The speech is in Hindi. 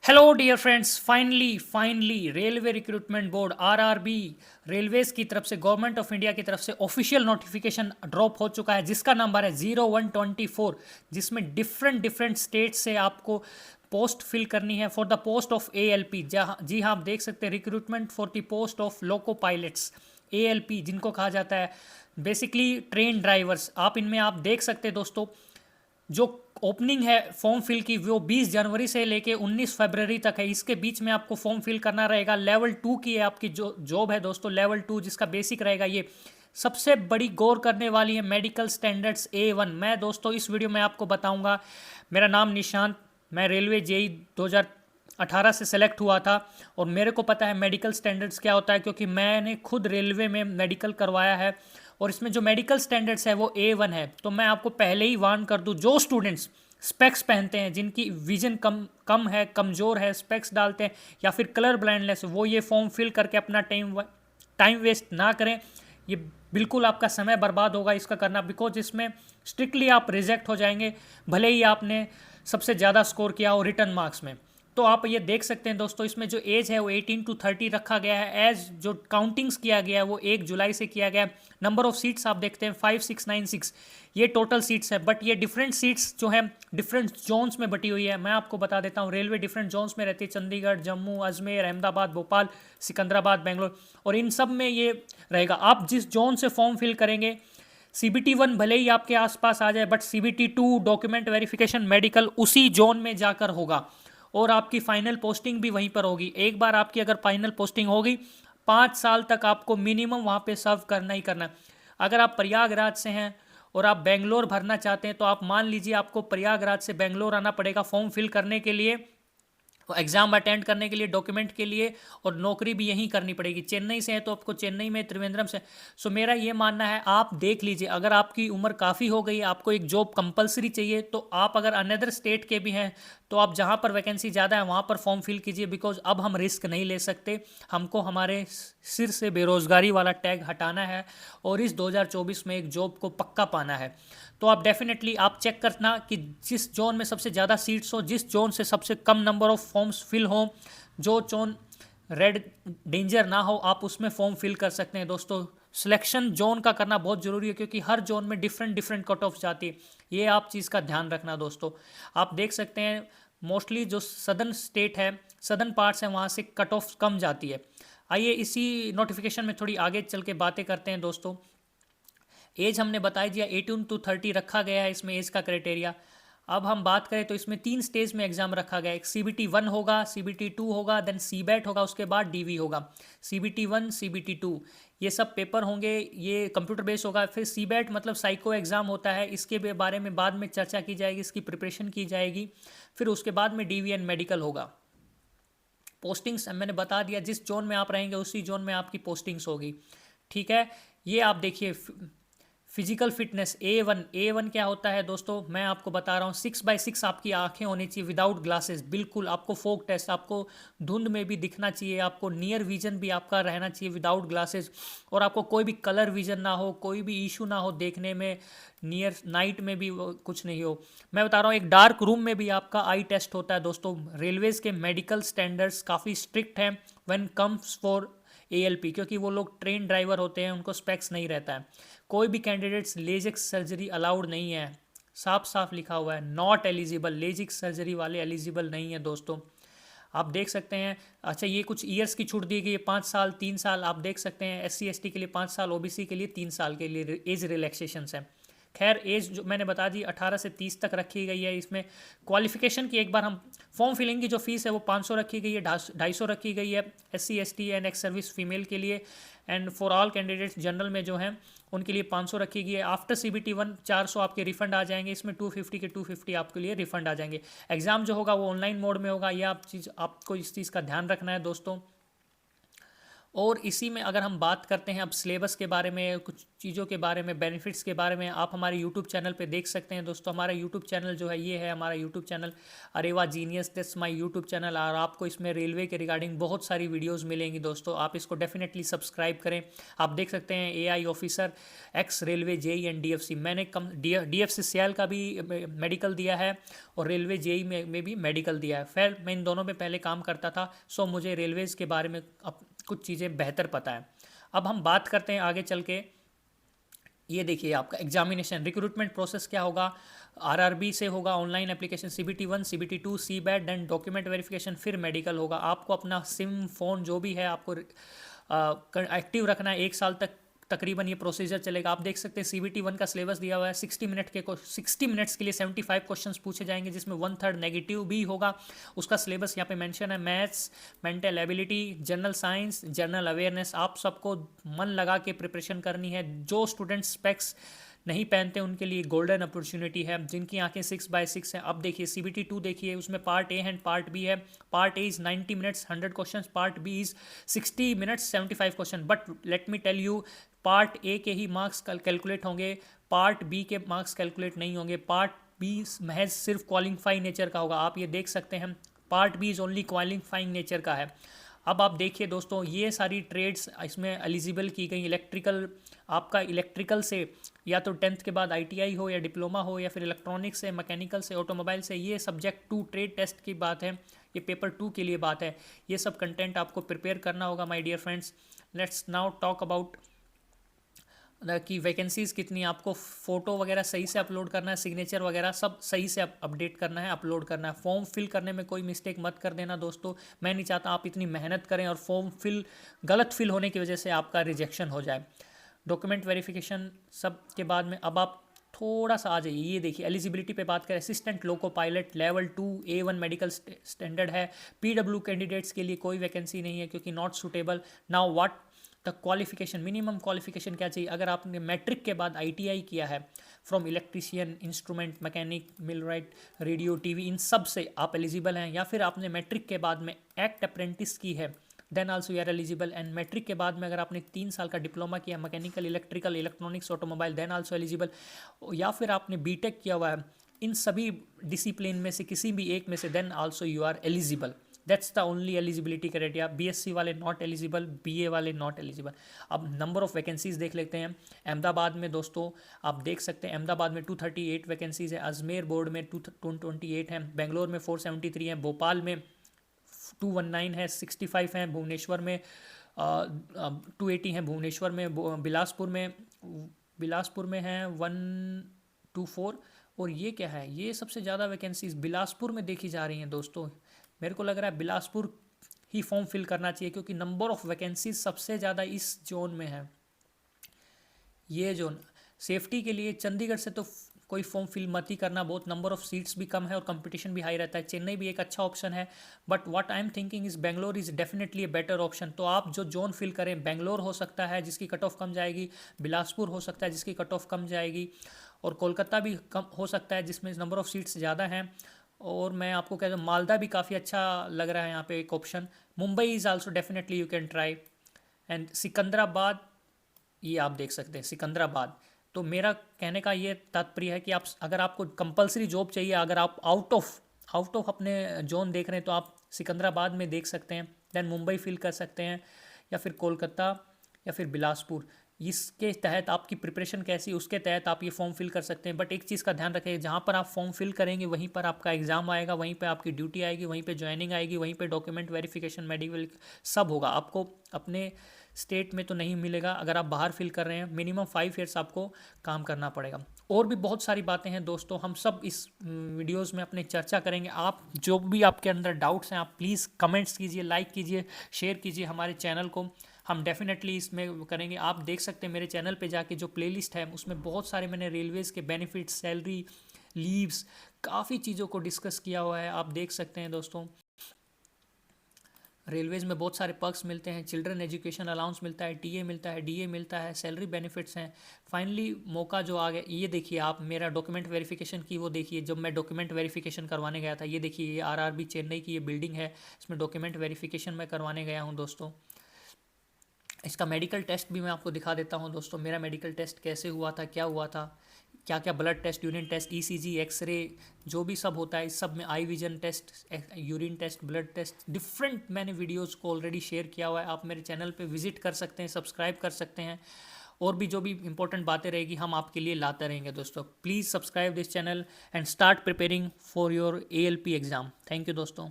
Hello dear friends, finally railway recruitment board RRB railways की तरफ से गवर्नमेंट ऑफ इंडिया की तरफ से ऑफिशियल नोटिफिकेशन ड्रॉप हो चुका है, जिसका नंबर है 0124, जिसमें डिफरेंट डिफरेंट स्टेट से आपको पोस्ट फिल करनी है for the post of ALP. जहाँ जी हाँ, आप देख सकते हैं recruitment for the post of loco pilots, ALP जिनको कहा जाता है, बेसिकली ट्रेन ड्राइवर्स। आप इनमें आप देख सकते हैं दोस्तों, जो ओपनिंग है फॉर्म फिल की वो 20 जनवरी से लेके 19 फरवरी तक है। इसके बीच में आपको फॉर्म फिल करना रहेगा। लेवल 2 की है आपकी जो जॉब है दोस्तों, लेवल 2 जिसका बेसिक रहेगा। ये सबसे बड़ी गौर करने वाली है मेडिकल स्टैंडर्ड्स A1। मैं दोस्तों इस वीडियो में आपको बताऊंगा। मेरा नाम निशांत, मैं रेलवे जेई 2018 से सेलेक्ट हुआ था और मेरे को पता है मेडिकल स्टैंडर्ड्स क्या होता है, क्योंकि मैंने खुद रेलवे में मेडिकल करवाया है। और इसमें जो मेडिकल स्टैंडर्ड्स है वो A1 है। तो मैं आपको पहले ही वार्न कर दूं, जो स्टूडेंट्स स्पेक्स पहनते हैं, जिनकी विजन कम कम है, कमज़ोर है, स्पेक्स डालते हैं या फिर कलर ब्लाइंडनेस, वो ये फॉर्म फिल करके अपना टाइम वेस्ट ना करें। ये बिल्कुल आपका समय बर्बाद होगा इसका करना, बिकॉज इसमें स्ट्रिक्टली आप रिजेक्ट हो जाएंगे, भले ही आपने सबसे ज़्यादा स्कोर किया हो रिटर्न मार्क्स में। तो आप ये देख सकते हैं दोस्तों, इसमें जो एज है वो 18 to 30 रखा गया है। एज जो काउंटिंग्स किया गया है वो 1 जुलाई से किया गया है। नंबर ऑफ सीट्स आप देखते हैं 5696, ये टोटल सीट्स है। बट ये डिफरेंट सीट्स जो है डिफरेंट जोन्स में बटी हुई है। मैं आपको बता देता हूँ, रेलवे डिफरेंट जोन्स में रहती है, चंडीगढ़, जम्मू, अजमेर, अहमदाबाद, भोपाल, सिकंदराबाद, बेंगलोर, और इन सब में ये रहेगा। आप जिस जोन से फॉर्म फिल करेंगे, CBT 1 भले ही आपके आसपास आ जाए, but CBT 2 document verification medical उसी जोन में जाकर होगा और आपकी फाइनल पोस्टिंग भी वहीं पर होगी। एक बार आपकी अगर फाइनल पोस्टिंग होगी, 5 साल तक आपको मिनिमम वहाँ पे सर्व करना ही करना है। अगर आप प्रयागराज से हैं और आप बेंगलोर भरना चाहते हैं, तो आप मान लीजिए आपको प्रयागराज से बेंगलोर आना पड़ेगा फॉर्म फिल करने के लिए, एग्जाम अटेंड करने के लिए, डॉक्यूमेंट के लिए, और नौकरी भी यहीं करनी पड़ेगी। चेन्नई से है तो आपको चेन्नई में, त्रिवेंद्रम से। सो मेरा ये मानना है, आप देख लीजिए, अगर आपकी उम्र काफ़ी हो गई, आपको एक जॉब कंपलसरी चाहिए, तो आप अगर अनदर स्टेट के भी हैं तो आप जहाँ पर वैकेंसी ज़्यादा है वहाँ पर फॉर्म फिल कीजिए। बिकॉज अब हम रिस्क नहीं ले सकते, हमको हमारे सिर से बेरोज़गारी वाला टैग हटाना है और इस 2024 में एक जॉब को पक्का पाना है। तो आप डेफिनेटली आप चेक करना कि जिस जोन में सबसे ज़्यादा सीट्स हो, जिस जोन से सबसे कम नंबर ऑफ फॉर्म्स फिल हो, जो जोन रेड डेंजर ना हो, आप उसमें फॉर्म फिल कर सकते हैं दोस्तों। सिलेक्शन जोन का करना बहुत ज़रूरी है, क्योंकि हर जोन में डिफरेंट डिफरेंट कट ऑफ जाती है। ये आप चीज़ का ध्यान रखना दोस्तों। आप देख सकते हैं मोस्टली जो सदर्न स्टेट है, सदर्न पार्ट्स हैं, वहाँ से कट ऑफ कम जाती है। आइए इसी नोटिफिकेशन में थोड़ी आगे चल के बातें करते हैं दोस्तों। एज हमने बता दिया, 18 to 30 रखा गया है इसमें एज का क्राइटेरिया। अब हम बात करें तो इसमें 3 स्टेज में एग्जाम रखा गया है। एक CBT 1 होगा, CBT 2 होगा, देन CBAT होगा, उसके बाद DV होगा। CBT 1, CBT 2 ये सब पेपर होंगे, ये कंप्यूटर बेस्ड होगा। फिर CBAT मतलब साइको एग्ज़ाम होता है, इसके बारे में बाद में चर्चा की जाएगी, इसकी प्रिपरेशन की जाएगी। फिर उसके बाद में DV एंड मेडिकल होगा। पोस्टिंग्स मैंने बता दिया, जिस जोन में आप रहेंगे उसी जोन में आपकी पोस्टिंग्स होगी। ठीक है, ये आप देखिए फिजिकल फिटनेस A1 क्या होता है दोस्तों, मैं आपको बता रहा हूँ। 6x6 आपकी आंखें होनी चाहिए विदाउट ग्लासेस, बिल्कुल। आपको फोक टेस्ट, आपको धुंध में भी दिखना चाहिए, आपको नियर विजन भी आपका रहना चाहिए विदाउट ग्लासेस, और आपको कोई भी कलर विजन ना हो, कोई भी इशू ना हो देखने में, नियर नाइट में भी कुछ नहीं हो। मैं बता रहा हूँ, एक डार्क रूम में भी आपका आई टेस्ट होता है दोस्तों। रेलवेज़ के मेडिकल स्टैंडर्ड्स काफ़ी स्ट्रिक्ट हैं व्हेन कम्स फॉर ALP, क्योंकि वो लोग ट्रेन ड्राइवर होते हैं, उनको स्पेक्स नहीं रहता है। कोई भी कैंडिडेट्स लेजिक सर्जरी अलाउड नहीं है, साफ साफ लिखा हुआ है, नॉट एलिजिबल। लेजिक सर्जरी वाले एलिजिबल नहीं है दोस्तों, आप देख सकते हैं। अच्छा, ये कुछ ईयर्स की छूट दी गई है, 5 साल, 3 साल, आप देख सकते हैं। SC ST के लिए 5 साल, OBC के लिए 3 साल के लिए एज रिलैक्सेशंस है। खैर, एज जो मैंने बता दी 18 से 30 तक रखी गई है। इसमें क्वालिफिकेशन की एक बार हम फॉर्म फिलिंग की जो फीस है वो 500 रखी गई है, 250 रखी गई है SC ST and ex service female के लिए, and for all candidates general में जो हैं उनके लिए 500 रखी गई है। आफ्टर CBT 1 400 आपके रिफंड आ जाएंगे, इसमें 250 के 250 आपके लिए रिफंड आ जाएंगे। एग्जाम जो होगा वो ऑनलाइन मोड में होगा, ये आप चीज़ आपको इस चीज़ का ध्यान रखना है दोस्तों। और इसी में अगर हम बात करते हैं अब सिलेबस के बारे में, कुछ चीज़ों के बारे में, बेनिफिट्स के बारे में, आप हमारे यूट्यूब चैनल पे देख सकते हैं दोस्तों। हमारा यूट्यूब चैनल जो है, ये है हमारा YouTube channel अरेवा genius, this my YouTube channel. और आपको इसमें रेलवे के रिगार्डिंग बहुत सारी वीडियोज़ मिलेंगी दोस्तों, आप इसको डेफिनेटली सब्सक्राइब करें। आप देख सकते हैं AI officer, ex railway, JEE and DFC। मैंने DFCCL का भी मेडिकल दिया है और रेलवे JEE में भी मेडिकल दिया है। फिर मैं इन दोनों में पहले काम करता था, सो मुझे रेलवेज़ के बारे में अब कुछ चीज़ें बेहतर पता है। अब हम बात करते हैं आगे चल के। ये देखिए आपका एग्जामिनेशन रिक्रूटमेंट प्रोसेस क्या होगा। RRB से होगा online application, CBT 1, CBT 2, CBAT, then document verification, फिर मेडिकल होगा। आपको अपना सिम फ़ोन जो भी है आपको एक्टिव रखना है 1 साल तक। तकरीबन ये प्रोसीजर चलेगा। आप देख सकते हैं CBT 1 का सिलेबस दिया हुआ है। 60 मिनट्स के लिए 75 क्वेश्चंस पूछे जाएंगे, जिसमें 1/3 नेगेटिव भी होगा। उसका सिलेबस यहाँ पे मेंशन है। Maths, mental ability, general science, general awareness, आप सबको मन लगा के प्रिपरेशन करनी है। जो स्टूडेंट स्पेक्स नहीं पहनते उनके लिए गोल्डन अपॉर्चुनिटी है, जिनकी आंखें 6/6 हैं। अब देखिए CBT 2 देखिए, उसमें part A and part B है। Part A is 90 minutes 100 question, part B is 60 minutes 75 question. But let me tell you, part A के ही मार्क्स कैलकुलेट होंगे, पार्ट बी के मार्क्स कैलकुलेट नहीं होंगे। पार्ट बी महज सिर्फ क्वालिफाइंग नेचर का होगा। आप ये देख सकते हैं, part B is only qualifying nature का है। अब आप देखिए दोस्तों, ये सारी ट्रेड्स इसमें एलिजिबल की गई। इलेक्ट्रिकल, आपका इलेक्ट्रिकल से या तो 10th के बाद ITI हो या डिप्लोमा हो, या फिर इलेक्ट्रॉनिक्स से, मैकेनिकल से, ऑटोमोबाइल से, ये सब्जेक्ट 2 ट्रेड टेस्ट की बात है, ये पेपर 2 के लिए बात है। ये सब कंटेंट आपको प्रिपेयर करना होगा my dear friends. Let's now talk about कि वैकेंसीज़ कितनी, आपको फ़ोटो वगैरह सही से अपलोड करना है, सिग्नेचर वगैरह सब सही से अपडेट करना है, अपलोड करना है। फॉर्म फिल करने में कोई मिस्टेक मत कर देना दोस्तों। मैं नहीं चाहता आप इतनी मेहनत करें और फॉर्म गलत फिल होने की वजह से आपका रिजेक्शन हो जाए। डॉक्यूमेंट वेरिफिकेशन सब के बाद में अब आप थोड़ा सा आ जाइए। ये देखिए एलिजिबिलिटी पे बात करें, assistant loco pilot level 2 A1 medical standard है। PW कैंडिडेट्स के लिए कोई वैकेंसी नहीं है क्योंकि not suitable. Now what the qualification, minimum qualification क्या चाहिए? अगर आपने मैट्रिक के बाद ITI किया है from electrician, instrument mechanic, millwright, radio, TV, इन सब से आप एलिजिबल हैं। या फिर आपने मैट्रिक के बाद में एक्ट अप्रेंटिस की है, then also you are eligible. And matric के बाद में अगर आपने 3 साल का डिप्लोमा किया mechanical, electrical, electronics, automobile, then also eligible. या फिर आपने BTech किया हुआ है इन सभी डिसिप्लिन में से किसी भी एक में से, then also you are eligible. That's the only eligibility criteria. BSc वाले नॉट एलिजिबल, BA वाले नॉट एलिजिबल। अब नंबर ऑफ वैकेंसीज देख लेते हैं। अहमदाबाद में दोस्तों आप देख सकते हैं, अहमदाबाद में 238 वैकेंसीज है, अजमेर बोर्ड में 228 है, बेंगलोर में 473 है, भोपाल में 219 है, 65 है, भुवनेश्वर में 280 है, भुवनेश्वर में, बिलासपुर में है 124। और ये क्या है, ये सबसे ज़्यादा वैकेंसीज बिलासपुर में देखी जा रही हैं दोस्तों। मेरे को लग रहा है बिलासपुर ही फॉर्म फिल करना चाहिए क्योंकि नंबर ऑफ वैकेंसीज सबसे ज़्यादा इस जोन में है। ये जोन सेफ्टी के लिए चंडीगढ़ से तो कोई फॉर्म फिल मत ही करना, बहुत नंबर ऑफ सीट्स भी कम है और कंपटीशन भी हाई रहता है। चेन्नई भी एक अच्छा ऑप्शन है, but what I am thinking is Bangalore is definitely a better option. तो आप जो जोन फिल करें, बेंगलोर हो सकता है जिसकी कट ऑफ कम जाएगी, बिलासपुर हो सकता है जिसकी कट ऑफ कम जाएगी, और कोलकाता भी कम हो सकता है जिसमें नंबर ऑफ सीट्स ज़्यादा हैं। और मैं आपको कह दूँ मालदा भी काफ़ी अच्छा लग रहा है यहाँ पे एक option. Mumbai is also definitely you can try. And Secunderabad, ये आप देख सकते हैं सिकंदराबाद। तो मेरा कहने का ये तात्पर्य है कि आप, अगर आपको कंपलसरी जॉब चाहिए, अगर आप आउट ऑफ अपने जोन देख रहे हैं तो आप सिकंदराबाद में देख सकते हैं, देन मुंबई फिल कर सकते हैं, या फिर कोलकाता, या फिर बिलासपुर। इसके तहत आपकी प्रिपरेशन कैसी, उसके तहत आप ये फॉर्म फिल कर सकते हैं। बट एक चीज़ का ध्यान रखें, जहाँ पर आप फॉर्म फिल करेंगे वहीं पर आपका एग्ज़ाम आएगा, वहीं पर आपकी ड्यूटी आएगी, वहीं पर ज्वाइनिंग आएगी, वहीं पर डॉक्यूमेंट वेरिफिकेशन, मेडिकल सब होगा। आपको अपने स्टेट में तो नहीं मिलेगा, अगर आप बाहर फिल कर रहे हैं मिनिमम 5 ईयर्स आपको काम करना पड़ेगा। और भी बहुत सारी बातें हैं दोस्तों, हम सब इस वीडियोस में अपने चर्चा करेंगे। आप जो भी आपके अंदर डाउट्स हैं आप प्लीज़ कमेंट्स कीजिए, लाइक कीजिए, शेयर कीजिए हमारे चैनल को, हम डेफिनेटली इसमें करेंगे। आप देख सकते हैं मेरे चैनल पे जाके जो प्लेलिस्ट है उसमें बहुत सारे मैंने रेलवेज़ के बेनिफिट्स, सैलरी, लीव्स, काफ़ी चीज़ों को डिस्कस किया हुआ है, आप देख सकते हैं दोस्तों। रेलवेज़ में बहुत सारे पर्क्स मिलते हैं, चिल्ड्रन एजुकेशन अलाउंस मिलता है, टीए मिलता है, डीए मिलता है, सैलरी बेनिफिट्स हैं। फाइनली मौका जो आ गया, ये देखिए आप मेरा डॉक्यूमेंट वेरिफिकेशन की वो देखिए, जब मैं डॉक्यूमेंट वेरिफिकेशन करवाने गया था, ये देखिए ये RRB चेन्नई की ये बिल्डिंग है, इसमें डॉक्यूमेंट वेरिफिकेशन मैं करवाने गया हूँ दोस्तों। इसका मेडिकल टेस्ट भी मैं आपको दिखा देता हूँ दोस्तों, मेरा मेडिकल टेस्ट कैसे हुआ था, क्या हुआ था, क्या क्या blood test, urine test, ECG, X-ray, जो भी सब होता है इस सब में, eye vision test, urine test, blood test, different मैंने वीडियोस को ऑलरेडी शेयर किया हुआ है। आप मेरे चैनल पे विजिट कर सकते हैं, सब्सक्राइब कर सकते हैं, और भी जो भी इंपॉर्टेंट बातें रहेगी हम आपके लिए लाते रहेंगे दोस्तों। Please subscribe this channel and start preparing for your ALP exam. Thank you दोस्तों।